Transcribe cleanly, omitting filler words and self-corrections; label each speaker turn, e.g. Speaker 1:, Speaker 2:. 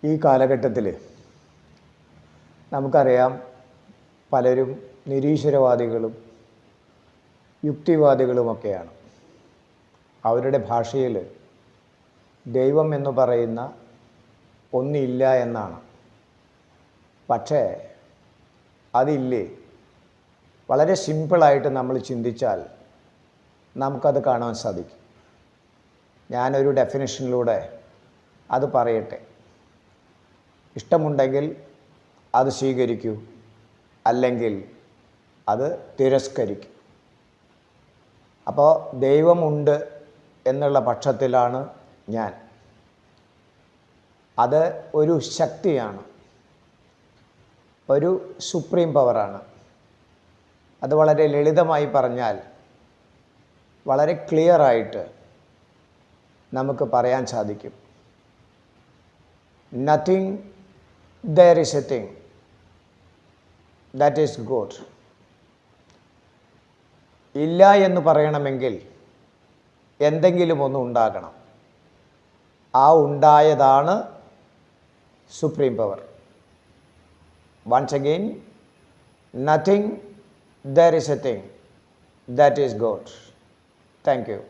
Speaker 1: ഈ കാലഘട്ടത്തിൽ നമുക്കറിയാം, പലരും നിരീശ്വരവാദികളും യുക്തിവാദികളുമൊക്കെയാണ്. അവരുടെ ഭാഷയിൽ ദൈവം എന്ന് പറയുന്ന ഒന്നില്ല എന്നാണ്. പക്ഷേ അതില്ലേ? വളരെ സിമ്പിളായിട്ട് നമ്മൾ ചിന്തിച്ചാൽ നമുക്കത് കാണാൻ സാധിക്കും. ഞാനൊരു ഡെഫിനിഷനിലൂടെ അത് പറയട്ടെ. ഇഷ്ടമുണ്ടെങ്കിൽ അത് സ്വീകരിക്കൂ, അല്ലെങ്കിൽ അത് തിരസ്കരിക്കും. അപ്പോൾ ദൈവമുണ്ട് എന്നുള്ള പക്ഷത്തിലാണ് ഞാൻ. അത് ഒരു ശക്തിയാണ്, ഒരു സുപ്രീം പവറാണ്. അത് വളരെ ലളിതമായി പറഞ്ഞാൽ, വളരെ ക്ലിയറായിട്ട് നമുക്ക് പറയാൻ സാധിക്കും. Nothing there is a thing that is God. ഇല്ല എന്ന് പറയണമെങ്കിൽ എന്തെങ്കിലും ഒന്ന് ഉണ്ടാകണം. ആ ഉണ്ടായതാണ് supreme power. Once again, nothing, there is a thing that is God. Thank you.